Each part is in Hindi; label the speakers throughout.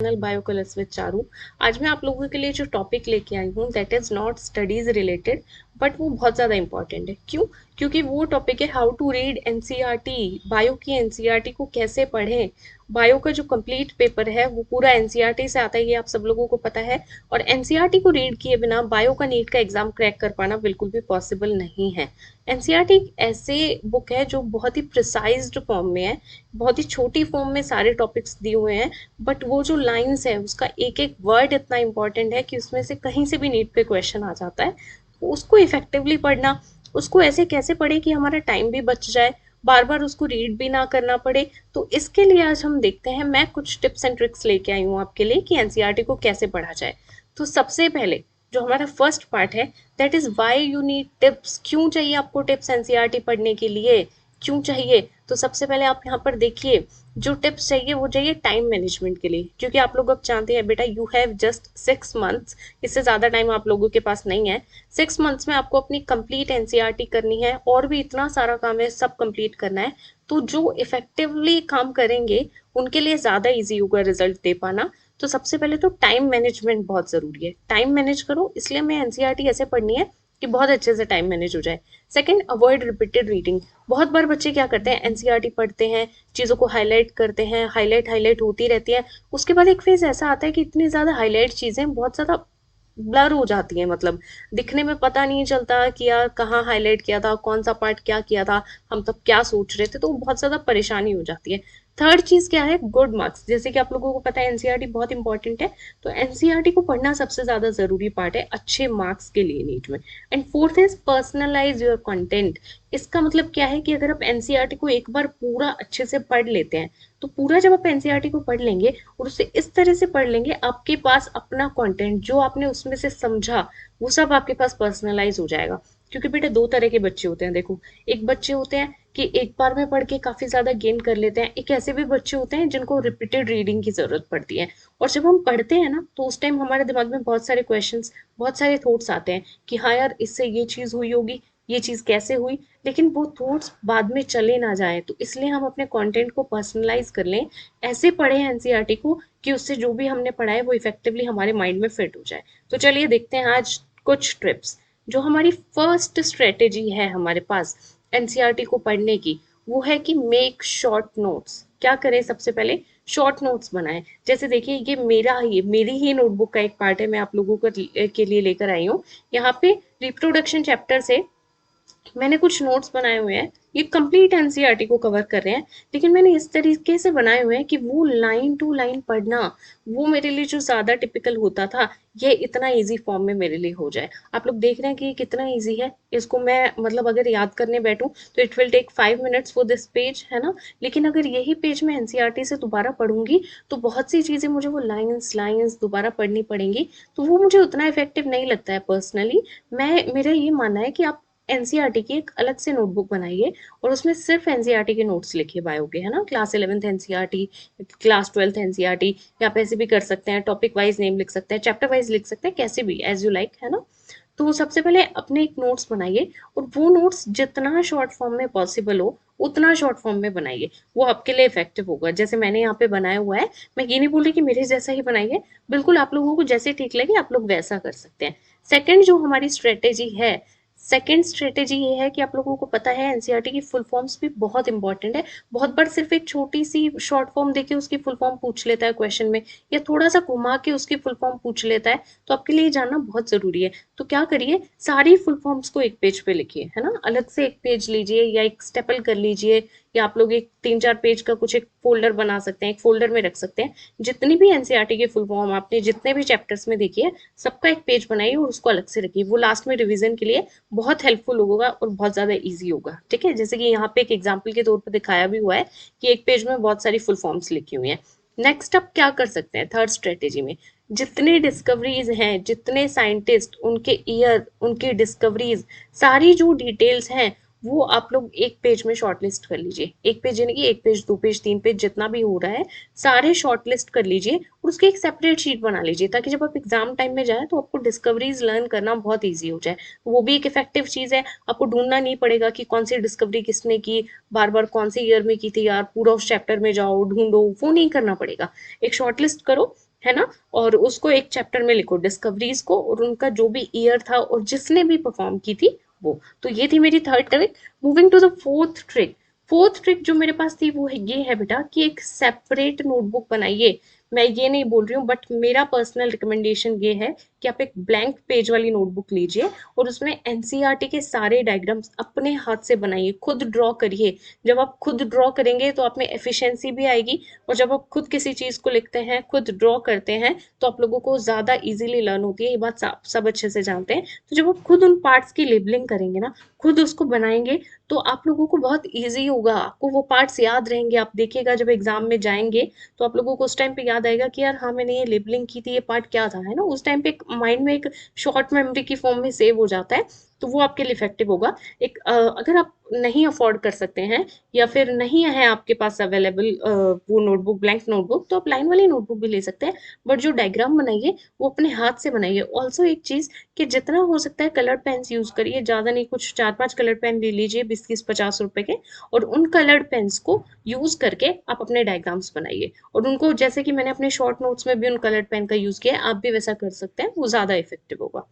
Speaker 1: Channel bio colours with Charu. आज मैं आप लोगों के लिए जो टॉपिक लेके आई हूँ that is not studies related, but वो बहुत ज़्यादा इंपॉर्टेंट है। क्यों? क्योंकि वो टॉपिक है how to read NCERT. Bio की एनसीईआरटी को कैसे पढ़ें। बायो का जो कंप्लीट पेपर है वो पूरा एनसीईआरटी से आता है, ये आप सब लोगों को पता है। और एनसीईआरटी को रीड किए बिना बायो का नीट का एग्जाम क्रैक कर पाना बिल्कुल भी पॉसिबल नहीं है। एनसीईआरटी एक ऐसे बुक है जो बहुत ही प्रिसाइज्ड फॉर्म में है, बहुत ही छोटी फॉर्म में सारे टॉपिक्स दिए हुए हैं। बट वो जो लाइंस है उसका एक एक वर्ड इतना इंपॉर्टेंट है कि उसमें से कहीं से भी नीट पे क्वेश्चन आ जाता है। तो उसको इफेक्टिवली पढ़ना, उसको ऐसे कैसे पढ़े कि हमारा टाइम भी बच जाए, बार बार उसको रीड भी ना करना पड़े। तो इसके लिए आज हम देखते हैं, मैं कुछ टिप्स एंड ट्रिक्स लेके आई हूँ आपके लिए कि एनसीईआरटी को कैसे पढ़ा जाए। तो सबसे पहले जो हमारा फर्स्ट पार्ट है that is why you need tips. क्यों चाहिए आपको टिप्स एनसीईआरटी पढ़ने के लिए? क्यों चाहिए? तो सबसे पहले आप यहाँ पर देखिए, जो टिप्स चाहिए वो चाहिए टाइम मैनेजमेंट के लिए, क्योंकि आप लोग अब जानते हैं बेटा यू हैव जस्ट 6 मंथ्स, इससे ज़्यादा टाइम आप लोगों के पास नहीं है। 6 मंथ्स में आपको अपनी कंप्लीट एनसीईआरटी करनी है और भी इतना सारा काम है, सब कंप्लीट करना है। तो जो इफेक्टिवली काम करेंगे उनके लिए ज़्यादा ईजी होगा रिजल्ट दे पाना। तो सबसे पहले तो टाइम मैनेजमेंट बहुत ज़रूरी है। टाइम मैनेज करो, इसलिए मैं एनसीईआरटी ऐसे पढ़नी है कि बहुत अच्छे से टाइम मैनेज हो जाए। Second, avoid repeated reading. बहुत बार बच्चे क्या करते हैं, एनसीईआरटी पढ़ते हैं, चीज़ों को हाईलाइट करते हैं, हाईलाइट हाईलाइट होती रहती है। उसके बाद एक फेज ऐसा आता है कि इतनी ज़्यादा हाईलाइट चीज़ें बहुत ज़्यादा ब्लर हो जाती है, मतलब दिखने में पता नहीं चलता कि यार कहाँ हाईलाइट किया था, कौन सा पार्ट क्या किया था, हम तब क्या सोच रहे थे। तो बहुत ज्यादा परेशानी हो जाती है। थर्ड चीज क्या है, गुड मार्क्स। जैसे कि आप लोगों को पता है एनसीईआरटी बहुत इंपॉर्टेंट है, तो एनसीईआरटी को पढ़ना सबसे ज्यादा जरूरी पार्ट है अच्छे मार्क्स के लिए नीट में। And fourth is personalize your content. इसका मतलब क्या है कि अगर आप एनसीईआरटी को एक बार पूरा अच्छे से पढ़ लेते हैं, तो पूरा जब आप एनसीईआरटी को पढ़ लेंगे और उसे इस तरह से पढ़ लेंगे, आपके पास अपना कंटेंट जो आपने उसमें से समझा वो सब आपके पास पर्सनलाइज हो जाएगा। क्योंकि बेटा दो तरह के बच्चे होते हैं, देखो, एक बच्चे होते हैं कि एक बार में पढ़ के काफी ज्यादा गेन कर लेते हैं, एक ऐसे भी बच्चे होते हैं जिनको रिपीटेड रीडिंग की जरूरत पड़ती है। और जब हम पढ़ते हैं ना तो उस टाइम हमारे दिमाग में बहुत सारे क्वेश्चंस, बहुत सारे थॉट्स आते हैं कि हाँ यार इससे ये चीज हुई होगी, ये चीज कैसे हुई। लेकिन वो थॉट्स बाद में चले ना जाए, तो इसलिए हम अपने कंटेंट को पर्सनलाइज कर लें, ऐसे पढ़ें एनसीईआरटी को कि उससे जो भी हमने पढ़ा है वो इफेक्टिवली हमारे माइंड में फिट हो जाए। तो चलिए देखते हैं आज कुछ ट्रिप्स। जो हमारी फर्स्ट स्ट्रेटेजी है हमारे पास एनसीईआरटी को पढ़ने की, वो है कि मेक शॉर्ट नोट्स। क्या करें? सबसे पहले शॉर्ट नोट्स बनाएं। जैसे देखिए ये मेरी ही नोटबुक का एक पार्ट है, मैं आप लोगों के लिए लेकर आई हूँ। यहाँ पे रिप्रोडक्शन चैप्टर से मैंने कुछ नोट्स बनाए हुए हैं, ये कंप्लीट एनसीईआरटी को कवर कर रहे हैं। लेकिन मैंने इस तरीके से बनाए हुए हैं कि वो लाइन टू लाइन पढ़ना, वो मेरे लिए जो ज्यादा टिपिकल होता था, ये इतना इजी फॉर्म में मेरे लिए हो जाए। आप लोग देख रहे हैं कि ये कितना इजी है। इसको मैं मतलब अगर याद करने बैठूं तो it will take 5 minutes for this page, है ना। लेकिन अगर यही पेज मैं एनसीईआरटी से दोबारा पढ़ूंगी तो बहुत सी चीजें मुझे वो लाइंस लाइंस दोबारा पढ़नी पड़ेंगी, तो वो मुझे उतना इफेक्टिव नहीं लगता है पर्सनली। मेरा ये मानना है कि आप एनसीईआरटी की एक अलग से नोटबुक बनाइए और उसमें सिर्फ एनसीईआरटी के नोट्स लिखिए बायो के, है ना। Class 11th NCERT, class 12th NCERT, या आप ऐसे भी कर सकते हैं, टॉपिक वाइज नेम लिख सकते हैं, चैप्टर वाइज लिख सकते हैं, कैसे भी एज यू लाइक, है ना। तो सबसे पहले अपने एक नोट्स बनाइए और वो नोट्स जितना शॉर्ट फॉर्म में पॉसिबल हो उतना शॉर्ट फॉर्म में बनाइए, वो आपके लिए इफेक्टिव होगा। जैसे मैंने यहाँ पे बनाया हुआ है, मैं ये नहीं बोल रही कि मेरे जैसा ही बनाइए, बिल्कुल आप लोगों को जैसे ठीक लगे आप लोग वैसा कर सकते हैं। सेकंड जो हमारी स्ट्रेटेजी है, सेकेंड स्ट्रेटेजी ये है कि आप लोगों को पता है एनसीईआरटी की फुल फॉर्म्स भी बहुत इंपॉर्टेंट है। बहुत बार सिर्फ एक छोटी सी शॉर्ट फॉर्म देके उसकी फुल फॉर्म पूछ लेता है क्वेश्चन में, या थोड़ा सा घुमा के उसकी फुल फॉर्म पूछ लेता है। तो आपके लिए जानना बहुत जरूरी है। तो क्या करिए, सारी फुल फॉर्म्स को एक पेज पे लिखिए, है ना। अलग से एक पेज लीजिए या एक स्टेपल कर लीजिए, या आप लोग एक 3-4 पेज का कुछ एक फोल्डर बना सकते हैं, एक फोल्डर में रख सकते हैं। जितनी भी एनसीईआरटी की फुल फॉर्म आपने जितने भी चैप्टर्स में देखी है, सबका एक पेज बनाइए और उसको अलग से रखिए। वो लास्ट में रिवीजन के लिए बहुत हेल्पफुल होगा और बहुत ज्यादा इजी होगा। ठीक है, जैसे कि यहाँ पे एक एग्जाम्पल के तौर पर दिखाया भी हुआ है कि एक पेज में बहुत सारी फुल फॉर्म्स लिखी हुई हैं। नेक्स्ट आप क्या कर सकते हैं थर्ड स्ट्रेटेजी में, जितने डिस्कवरीज हैं, जितने साइंटिस्ट, उनके ईयर, उनकी डिस्कवरीज, सारी जो डिटेल्स हैं, वो आप लोग एक पेज में शॉर्ट लिस्ट कर लीजिए। एक पेज यानी कि एक पेज, 2 पेज, 3 पेज, जितना भी हो रहा है सारे शॉर्ट लिस्ट कर लीजिए और उसकी एक सेपरेट शीट बना लीजिए, ताकि जब आप एग्जाम टाइम में जाए तो आपको डिस्कवरीज लर्न करना बहुत ईजी हो जाए। वो भी एक इफेक्टिव चीज है, आपको ढूंढना नहीं पड़ेगा कि कौन सी डिस्कवरी किसने की, बार बार कौन सी ईयर में की थी यार, पूरा उस चैप्टर में जाओ ढूंढो, वो नहीं करना पड़ेगा। एक शॉर्ट लिस्ट करो है ना, और उसको एक चैप्टर में लिखो डिस्कवरीज को और उनका जो भी ईयर था और जिसने भी परफॉर्म की थी वो। तो ये थी मेरी third trick. Moving to the fourth trick. Fourth trick जो मेरे पास थी वो ये है बेटा कि एक सेपरेट नोटबुक बनाइए। मैं ये नहीं बोल रही हूँ, बट मेरा पर्सनल रिकमेंडेशन ये है कि आप एक ब्लैंक पेज वाली नोटबुक लीजिए और उसमें एनसीईआरटी के सारे डायग्राम्स अपने हाथ से बनाइए, खुद ड्रॉ करिए। जब आप खुद ड्रॉ करेंगे तो आप में एफिशिएंसी भी आएगी, और जब आप खुद किसी चीज को लिखते हैं, खुद ड्रॉ करते हैं, तो आप लोगों को ज्यादा इजीली लर्न होती है। ये बात सब अच्छे से जानते हैं। तो जब आप खुद उन पार्ट्स की लेबलिंग करेंगे ना, खुद उसको बनाएंगे, तो आप लोगों को बहुत ईजी होगा, आपको वो पार्ट्स याद रहेंगे। आप देखिएगा जब एग्जाम में जाएंगे तो आप लोगों को उस टाइम पे याद आएगा कि यार हाँ मैंने ये लेबलिंग की थी, ये पार्ट क्या था, है ना। उस टाइम पे माइंड में एक शॉर्ट मेमोरी की फॉर्म में सेव हो जाता है, तो वो आपके लिए इफेक्टिव होगा। एक अगर आप नहीं अफोर्ड कर सकते हैं या फिर नहीं है आपके पास अवेलेबल वो नोटबुक, ब्लैंक नोटबुक, तो आप लाइन वाली नोटबुक भी ले सकते हैं। बट जो डायग्राम बनाइए वो अपने हाथ से बनाइए। ऑल्सो एक चीज कि जितना हो सकता है कलर पेन्स यूज करिए, ज्यादा नहीं, कुछ 4-5 कलर पेन ले लीजिए 20-50 रुपए के, और उन कलर पेन्स को यूज करके आप अपने डायग्राम्स बनाइए। और उनको, जैसे कि मैंने अपने शॉर्ट नोट्स में भी उन कलर पेन का यूज किया है, आप भी वैसा कर सकते हैं, वो ज्यादा इफेक्टिव होगा।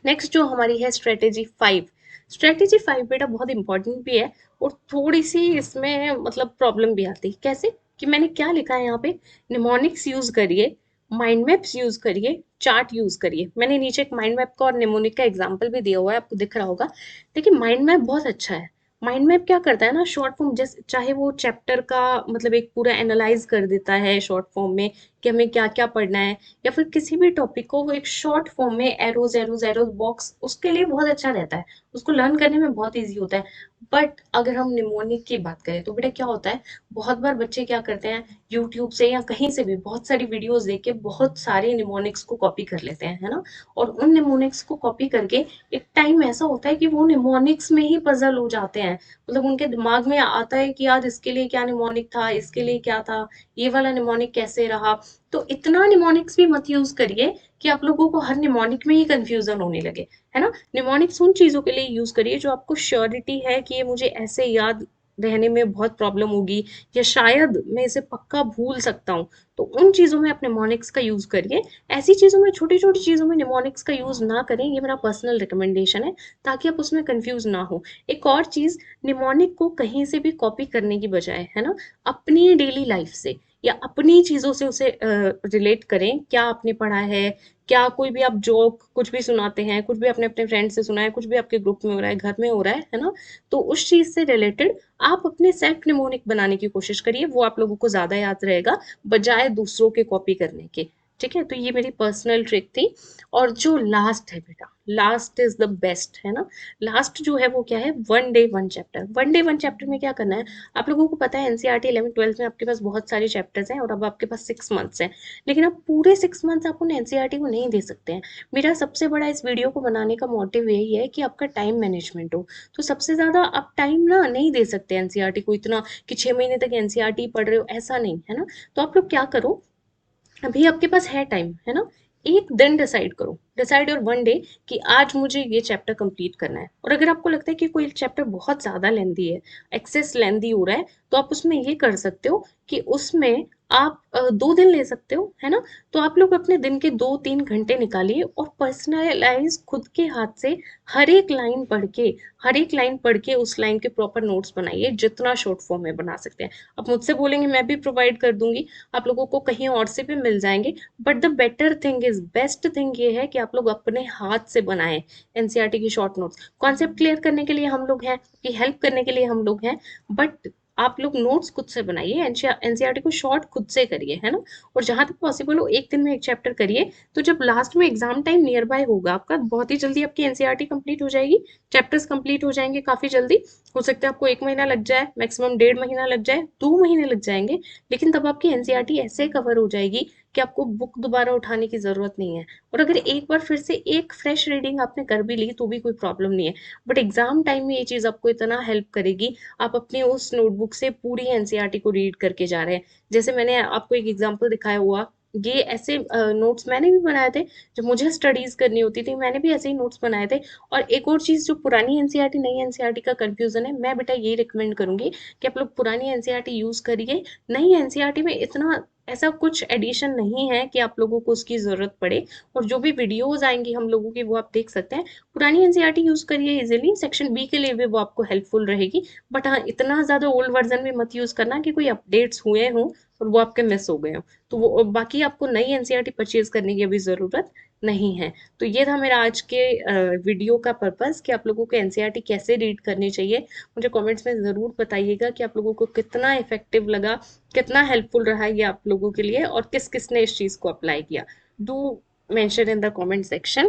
Speaker 1: नेक्स्ट जो हमारी है स्ट्रेटेजी 5। स्ट्रेटेजी 5 बेटा बहुत इंपॉर्टेंट भी है, और थोड़ी सी इसमें मतलब प्रॉब्लम भी आती है। कैसे? कि मैंने क्या लिखा है यहाँ पे, निमोनिक्स यूज करिए, माइंड मैप्स यूज करिए, चार्ट यूज करिए। मैंने नीचे एक माइंड मैप का और निमोनिक का एग्जाम्पल भी दिया हुआ है, आपको दिख रहा होगा। देखिए माइंड मैप बहुत अच्छा है। माइंड मैप क्या करता है ना, शॉर्ट फॉर्म, जैसे चाहे वो चैप्टर का मतलब एक पूरा एनालाइज कर देता है शॉर्ट फॉर्म में कि हमें क्या क्या पढ़ना है, या फिर किसी भी टॉपिक को वो एक शॉर्ट फॉर्म में एरोज एरोज एरोज बॉक्स, उसके लिए बहुत अच्छा रहता है, उसको लर्न करने में बहुत इजी होता है। बट अगर हम निमोनिक की बात करें तो बेटा क्या होता है, बहुत बार बच्चे क्या करते हैं, यूट्यूब से या कहीं से भी बहुत सारी वीडियोस देख के बहुत सारे निमोनिक्स को कॉपी कर लेते हैं, है ना। और उन निमोनिक्स को कॉपी करके एक टाइम ऐसा होता है कि वो निमोनिक्स में ही पजल हो जाते हैं। मतलब उनके दिमाग में आता है कि यार इसके लिए क्या निमोनिक था, इसके लिए क्या था, ये वाला निमोनिक कैसे रहा। तो इतना निमोनिक्स भी मत यूज करिए कि आप लोगों को हर निमोनिक में ही कंफ्यूजन होने लगे, है ना। निमोनिक्स उन चीजों के लिए यूज करिए जो आपको श्योरिटी है कि ये मुझे ऐसे याद रहने में बहुत प्रॉब्लम होगी, या शायद मैं इसे पक्का भूल सकता हूँ। तो उन चीजों में आप निमोनिक्स का यूज करिए। ऐसी चीजों में, छोटी छोटी चीजों में निमोनिक्स का यूज ना करें, ये मेरा पर्सनल रिकमेंडेशन है, ताकि आप उसमें कंफ्यूज ना हो। एक और चीज, निमोनिक को कहीं से भी कॉपी करने की बजाय, है ना, अपनी डेली लाइफ से या अपनी चीजों से उसे रिलेट करें। क्या आपने पढ़ा है, क्या कोई भी आप जोक कुछ भी सुनाते हैं, कुछ भी अपने अपने फ्रेंड से सुना है, कुछ भी आपके ग्रुप में हो रहा है, घर में हो रहा है ना, तो उस चीज से रिलेटेड आप अपने सेल्फ निमोनिक बनाने की कोशिश करिए। वो आप लोगों को ज्यादा याद रहेगा बजाय दूसरों के कॉपी करने के। ठीक है, तो ये मेरी पर्सनल ट्रिक थी। और जो लास्ट है बेटा, लास्ट इज द बेस्ट, है ना। लास्ट जो है वो क्या है, one day one chapter. One day one chapter में क्या करना है, आप लोगों को पता है एनसीईआरटी 11th 12th में आपके पास बहुत सारे चैप्टर्स हैं, और अब आपके पास 6 मंथ्स हैं। लेकिन अब पूरे 6 मंथ्स आप उन एनसीईआरटी को नहीं दे सकते हैं। मेरा सबसे बड़ा इस वीडियो को बनाने का मोटिव यही है कि आपका टाइम मैनेजमेंट हो। तो सबसे ज्यादा आप टाइम ना नहीं दे सकते एनसीईआरटी को इतना कि 6 महीने तक एनसीईआरटी पढ़ रहे हो, ऐसा नहीं है ना। तो आप लोग क्या करो, अभी आपके पास है टाइम, है ना, एक दिन डिसाइड करो, डिसाइड योर वन डे कि आज मुझे ये चैप्टर कंप्लीट करना है। और अगर आपको लगता है कि कोई चैप्टर बहुत ज्यादा लेंदी है, एक्सेस लेंदी हो रहा है, तो आप उसमें ये कर सकते हो कि उसमें आप 2 दिन ले सकते हो, है ना। तो आप लोग अपने दिन के 2-3 घंटे निकालिए और पर्सनलाइज खुद के हाथ से हर एक लाइन पढ़ के, हर एक लाइन पढ़ के उस लाइन के प्रॉपर नोट्स बनाइए, जितना शॉर्ट फॉर्म में बना सकते हैं। आप मुझसे बोलेंगे, मैं भी प्रोवाइड कर दूंगी, आप लोगों को कहीं और से भी मिल जाएंगे। But the better thing is, best thing ये है कि आप लोग अपने हाथ से बनाएं एनसीईआरटी की शॉर्ट नोट्स। कॉन्सेप्ट क्लियर करने के लिए हम लोग हैं, कि हेल्प करने के लिए हम लोग हैं, बट आप लोग नोट्स खुद से बनाइए, एनसीईआरटी को शॉर्ट खुद से करिए, है ना। और जहां तक पॉसिबल हो एक दिन में एक चैप्टर करिए। तो जब लास्ट में एग्जाम टाइम नियर बाय होगा आपका, बहुत ही जल्दी आपकी एनसीईआरटी कंप्लीट हो जाएगी, चैप्टर्स कंप्लीट हो जाएंगे काफी जल्दी। हो सकता है आपको 1 महीना लग जाए, मैक्सिमम 1.5 महीना लग जाए, 2 महीने लग जाएंगे, लेकिन तब आपकी एनसीईआरटी ऐसे कवर हो जाएगी कि आपको बुक दोबारा उठाने की जरूरत नहीं है। और अगर एक बार फिर से एक फ्रेश रीडिंग आपने कर भी ली तो भी कोई प्रॉब्लम नहीं है। बट एग्जाम टाइम में ये चीज आपको इतना हेल्प करेगी, आप अपनी उस नोटबुक से पूरी एनसीईआरटी को रीड करके जा रहे हैं। जैसे मैंने आपको एक एग्जांपल दिखाया हुआ ये ऐसे नोट्स मैंने भी बनाए थे, जब मुझे स्टडीज करनी होती थी मैंने भी ऐसे ही नोट्स बनाए थे। और एक और चीज, जो पुरानी एनसीईआरटी नई एनसीईआरटी का कंफ्यूजन है, मैं बेटा ये रिकमेंड करूंगी कि आप लोग पुरानी एनसीईआरटी यूज करिए। नई एनसीईआरटी में इतना ऐसा कुछ एडिशन नहीं है कि आप लोगों को उसकी जरूरत पड़े। और जो भी वीडियोस आएंगी हम लोगों की वो आप देख सकते हैं। पुरानी एनसीईआरटी यूज करिए इजीली, सेक्शन बी के लिए भी वो आपको हेल्पफुल रहेगी। बट हाँ, इतना ज्यादा ओल्ड वर्जन भी मत यूज करना कि कोई अपडेट्स हुए हों और वो आपके मिस हो गए हों। तो वो बाकी आपको नई एनसीईआरटी परचेज करने की अभी ज़रूरत नहीं है। तो ये था मेरा आज के वीडियो का पर्पस कि आप लोगों को एनसीईआरटी कैसे रीड करनी चाहिए। मुझे कमेंट्स में ज़रूर बताइएगा कि आप लोगों को कितना इफेक्टिव लगा, कितना हेल्पफुल रहा ये आप लोगों के लिए, और किस किस ने इस चीज़ को अप्लाई किया। Do mention in the comment section.